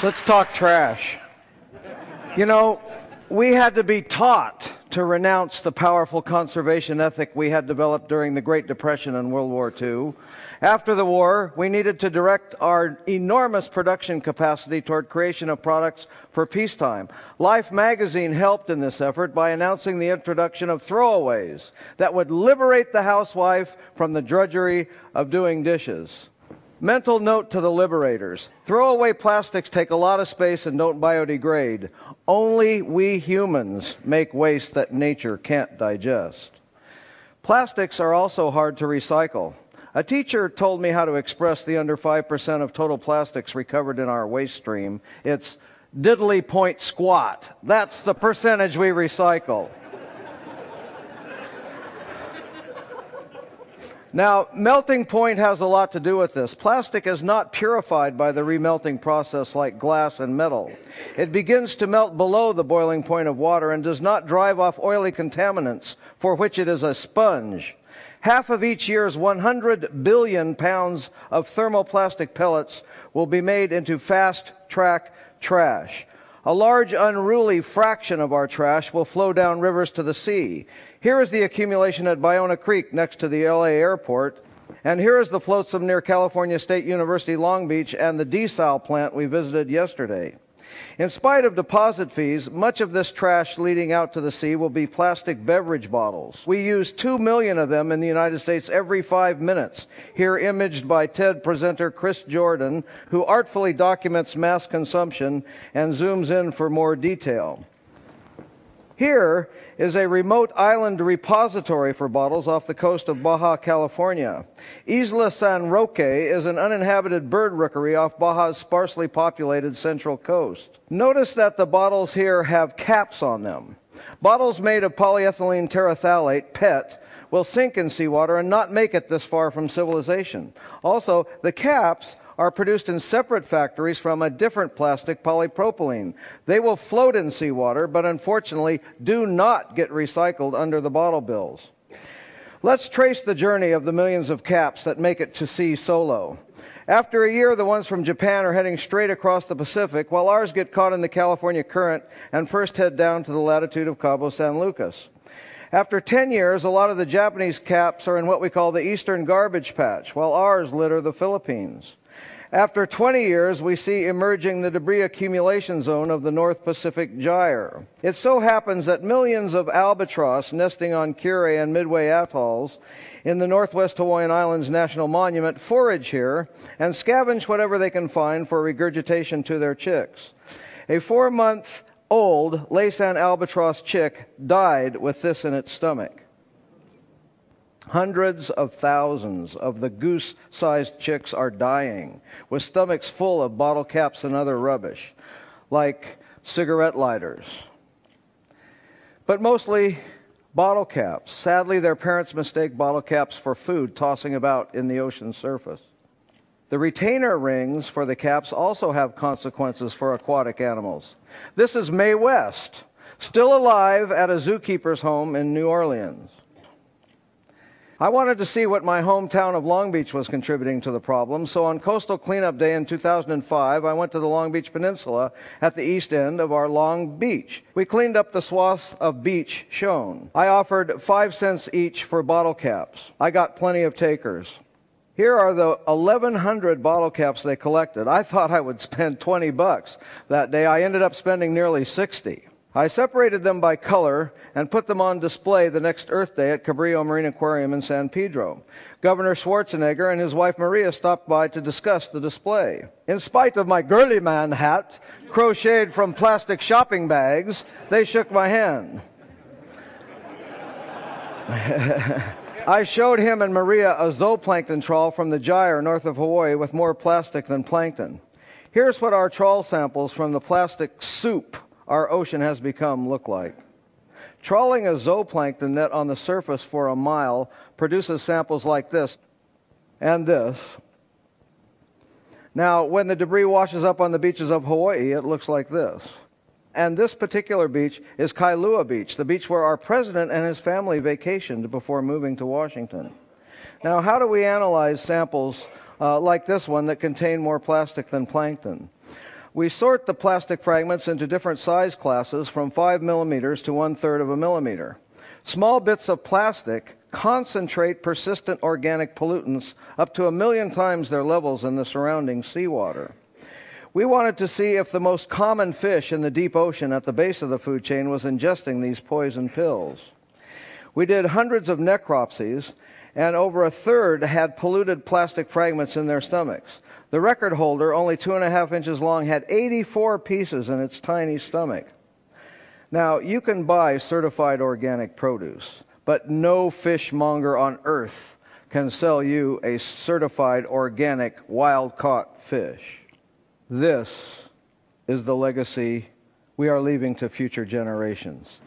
Let's talk trash. You know, we had to be taught to renounce the powerful conservation ethic we had developed during the Great Depression and World War II. After the war, we needed to direct our enormous production capacity toward creation of products for peacetime. Life magazine helped in this effort by announcing the introduction of throwaways that would liberate the housewife from the drudgery of doing dishes. Mental note to the liberators: throwaway plastics take a lot of space and don't biodegrade. Only we humans make waste that nature can't digest. Plastics are also hard to recycle. A teacher told me how to express the under 5% of total plastics recovered in our waste stream. It's diddly point squat. That's the percentage we recycle. Now, melting point has a lot to do with this. Plastic is not purified by the remelting process like glass and metal. It begins to melt below the boiling point of water and does not drive off oily contaminants, for which it is a sponge. Half of each year's 100 billion pounds of thermoplastic pellets will be made into fast-track trash. A large, unruly fraction of our trash will flow down rivers to the sea. Here is the accumulation at Ballona Creek next to the LA airport, and here is the flotsam near California State University Long Beach and the desal plant we visited yesterday. In spite of deposit fees, much of this trash leading out to the sea will be plastic beverage bottles. We use 2 million of them in the United States every 5 minutes, here imaged by TED presenter Chris Jordan, who artfully documents mass consumption and zooms in for more detail. Here is a remote island repository for bottles off the coast of Baja California. Isla San Roque is an uninhabited bird rookery off Baja's sparsely populated central coast. Notice that the bottles here have caps on them. Bottles made of polyethylene terephthalate, PET, will sink in seawater and not make it this far from civilization. Also, the caps are produced in separate factories from a different plastic, polypropylene. They will float in seawater, but unfortunately do not get recycled under the bottle bills. Let's trace the journey of the millions of caps that make it to sea solo. After a year, the ones from Japan are heading straight across the Pacific, while ours get caught in the California current and first head down to the latitude of Cabo San Lucas. After 10 years, a lot of the Japanese caps are in what we call the Eastern Garbage Patch, while ours litter the Philippines. After 20 years, we see emerging the debris accumulation zone of the North Pacific Gyre. It so happens that millions of albatross nesting on Kure and Midway atolls in the Northwest Hawaiian Islands National Monument forage here and scavenge whatever they can find for regurgitation to their chicks. A 4-month-old Laysan albatross chick died with this in its stomach. Hundreds of thousands of the goose-sized chicks are dying, with stomachs full of bottle caps and other rubbish, like cigarette lighters. But mostly bottle caps. Sadly, their parents mistake bottle caps for food, tossing about in the ocean surface. The retainer rings for the caps also have consequences for aquatic animals. This is Mae West, still alive at a zookeeper's home in New Orleans. I wanted to see what my hometown of Long Beach was contributing to the problem, so on Coastal Cleanup Day in 2005, I went to the Long Beach Peninsula at the east end of our Long Beach. We cleaned up the swaths of beach shown. I offered 5 cents each for bottle caps. I got plenty of takers. Here are the 1,100 bottle caps they collected. I thought I would spend $20 that day. I ended up spending nearly 60. I separated them by color and put them on display the next Earth Day at Cabrillo Marine Aquarium in San Pedro. Governor Schwarzenegger and his wife Maria stopped by to discuss the display. In spite of my girly man hat, crocheted from plastic shopping bags, they shook my hand. I showed him and Maria a zooplankton trawl from the Gyre north of Hawaii with more plastic than plankton. Here's what our trawl samples from the plastic soup our ocean has become look like. Trawling a zooplankton net on the surface for a mile produces samples like this and this. Now, when the debris washes up on the beaches of Hawaii, it looks like this. And this particular beach is Kailua Beach, the beach where our president and his family vacationed before moving to Washington. Now, how do we analyze samples like this one that contain more plastic than plankton? We sort the plastic fragments into different size classes from 5 millimeters to 1/3 of a millimeter. Small bits of plastic concentrate persistent organic pollutants up to 1 million times their levels in the surrounding seawater. We wanted to see if the most common fish in the deep ocean at the base of the food chain was ingesting these poison pills. We did hundreds of necropsies, and over 1/3 had polluted plastic fragments in their stomachs. The record holder, only 2.5 inches long, had 84 pieces in its tiny stomach. Now, you can buy certified organic produce, but no fishmonger on earth can sell you a certified organic wild-caught fish. This is the legacy we are leaving to future generations.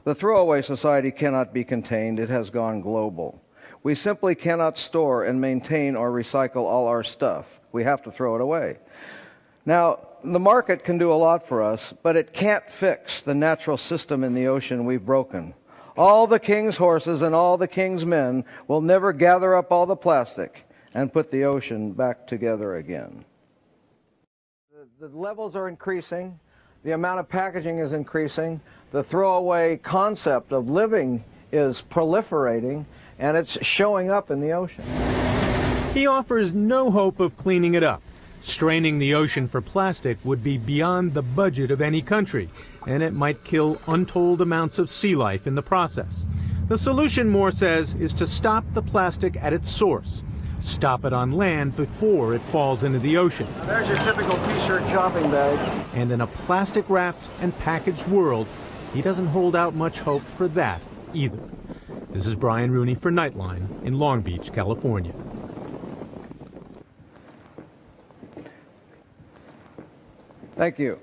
The throwaway society cannot be contained. It has gone global. We simply cannot store and maintain or recycle all our stuff. We have to throw it away. Now, the market can do a lot for us, but it can't fix the natural system in the ocean we've broken. All the king's horses and all the king's men will never gather up all the plastic and put the ocean back together again. The levels are increasing. The amount of packaging is increasing. The throwaway concept of living is proliferating, and it's showing up in the ocean. He offers no hope of cleaning it up. Straining the ocean for plastic would be beyond the budget of any country, and it might kill untold amounts of sea life in the process. The solution, Moore says, is to stop the plastic at its source. Stop it on land before it falls into the ocean. There's your typical t-shirt shopping bag. And in a plastic-wrapped and packaged world, he doesn't hold out much hope for that either. This is Brian Rooney for Nightline in Long Beach, California. Thank you.